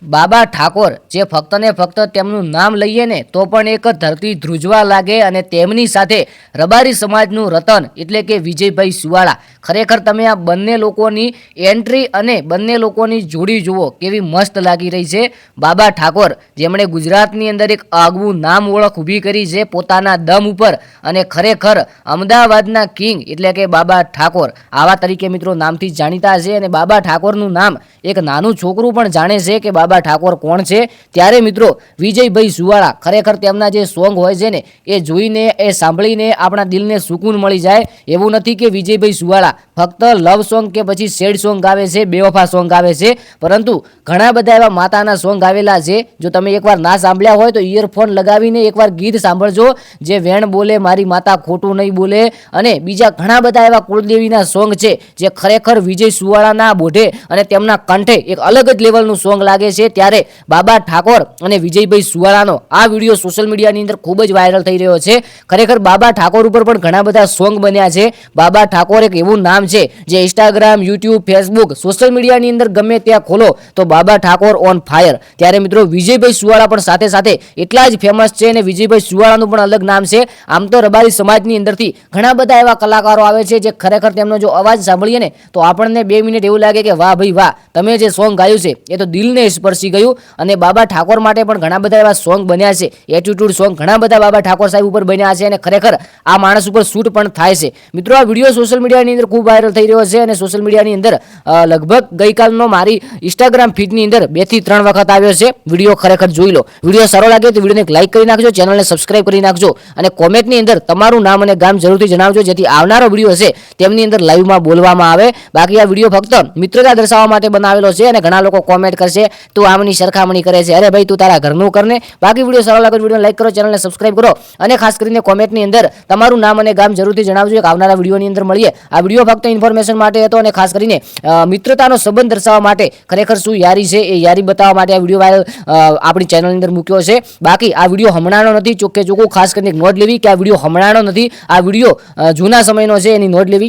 બાબા ઠાકોર જે ફક્ત ને ફક્ત તેમનું નામ લઈએ ને તો પણ એક ધરતી ધ્રુજવા લાગે અને તેમની સાથે રબારી સમાજનું રતન એટલે કે વિજયભાઈ સુવાળા. ખરેખર તમે આ બંને લોકોની એન્ટ્રી અને બંને લોકોની જોડી જુઓ કેવી મસ્ત લાગી રહી છે. બાબા ઠાકોર જેમણે ગુજરાતની અંદર એક આગવું નામ ઓળખ ઊભી કરી છે પોતાના દમ ઉપર અને ખરેખર અમદાવાદના કિંગ એટલે કે બાબા ઠાકોર આવા તરીકે મિત્રો નામથી જાણીતા છે. અને બાબા ઠાકોરનું નામ એક નાનું છોકરું પણ જાણે છે કે બાબા ઠાકોર કોણ છે. ત્યારે મિત્રો વિજયભાઈ સુવાળા ખરેખર તેમના જે સોંગ હોય છે ને એ જોઈને એ સાંભળીને આપણા દિલને સુકૂન મળી જાય. એવું નથી કે વિજયભાઈ સુવાળા ફક્ત લવ સોંગ કે પછી સેડ સોંગ ગાવે છે, બેવફા સોંગ ગાવે છે, પરંતુ ઘણા બધા એવા માતાના સોંગ આવેલા છે. જો તમે એકવાર ના સાંભળ્યા હોય તો ઇયરફોન લગાવીને એકવાર ગીત સાંભળજો. જે વેણ બોલે મારી માતા ખોટું નહીં બોલે અને બીજા ઘણા બધા એવા કુળદેવીના સોંગ છે જે ખરેખર વિજય સુવાળાના બોઢે અને તેમના કંઠે એક અલગ જ લેવલનું સોંગ લાગે છે. ત્યારે બાબા ઠાકોર અને વિજયભાઈ સુવાળાનો આ વિડીયો સોશિયલ મીડિયાની અંદર ખૂબ જ વાયરલ થઈ રહ્યો છે. ખરેખર બાબા ઠાકોર ઉપર પણ ઘણા બધા સોંગ બન્યા છે. બાબા ઠાકોર એક એવું નામ છે જે ઇન્સ્ટાગ્રામ, યુટ્યુબ, ફેસબુક, સોશિયલ મીડિયાની અંદર ગમે ત્યાં ખોલો તો બાબા ઠાકોર ઓન ફાયર. ત્યારે મિત્રો વિજયભાઈ સુવાળા પણ સાથે સાથે એટલા જ ફેમસ છે અને વિજયભાઈ સુવાળાનું પણ અલગ નામ છે. આમ તો રબારી સમાજની અંદરથી ઘણા બધા એવા કલાકારો આવે છે જે ખરેખર તેમનો જો અવાજ સાંભળીએ ને તો આપણને 2 મિનિટ એવું લાગે કે વાહ ભાઈ વાહ, તમે જે સોંગ ગાયું છે એ તો દિલને સ્પર્શી ગયું. અને બાબા ઠાકોર માટે પણ ઘણા બધા એવા સોંગ બન્યા છે, એટીટ્યુડ સોંગ ઘણા બધા બાબા ઠાકોર સાહેબ ઉપર બન્યા છે અને ખરેખર આ માણસ ઉપર શૂટ પણ થાય છે. મિત્રો આ વિડીયો સોશિયલ મીડિયાની અંદર ખૂબ વાયરલ થઈ રહ્યો છે અને સોશિયલ મીડિયાની અંદર લગભગ ગઈકાલનો મારી ઇન્સ્ટાગ્રામ ફીડની અંદર 2 થી 3 વખત આવ્યો છે. વિડીયો ખરેખર જોઈ લો. વિડીયો સારો લાગે તો વિડીયોને લાઈક કરી નાખજો, ચેનલને સબસ્ક્રાઇબ કરી નાખજો અને કોમેન્ટની અંદર તમારું નામ અને ગામ જરૂરથી જણાવજો જેથી આવનારો વિડીયો છે તેમની અંદર લાઈવમાં બોલવામાં આવે. બાકી આ વિડીયો ફક્ત મિત્રતા દર્શાવવા માટે બનાવેલો છે અને ઘણા લોકો કોમેન્ટ કરશે તું આમની સરખામણી કરે છે. અરે ભાઈ તું તારા ઘરનું કરને. બાકી વિડીયો સારો લાગે તો વિડીયોને લાઈક કરો, ચેનલને સબસ્ક્રાઇબ કરો અને ખાસ કરીને કોમેન્ટની અંદર તમારું નામ અને ગામ જરૂરથી જણાવજો. આવનારા વિડીયોની અંદર મળીએ. આ વિડીયો ફક્ત ઇન્ફોર્મેશન માટે હતો અને ખાસ કરીને મિત્રતાનો સંબંધ દર્શાવવા માટે ખરેખર શું યારી છે એ યારી બતાવવા માટે આ વિડીયો વાયરલ આપણી ચેનલની અંદર મૂક્યો છે. બાકી આ વિડીયો હમણાંનો નથી, ચોખ્ખે ચોખ્ખું ખાસ કરીને નોંધ લેવી કે આ વિડીયો હમણાંનો નથી, આ વિડીયો જૂના સમયનો છે, એની નોંધ લેવી.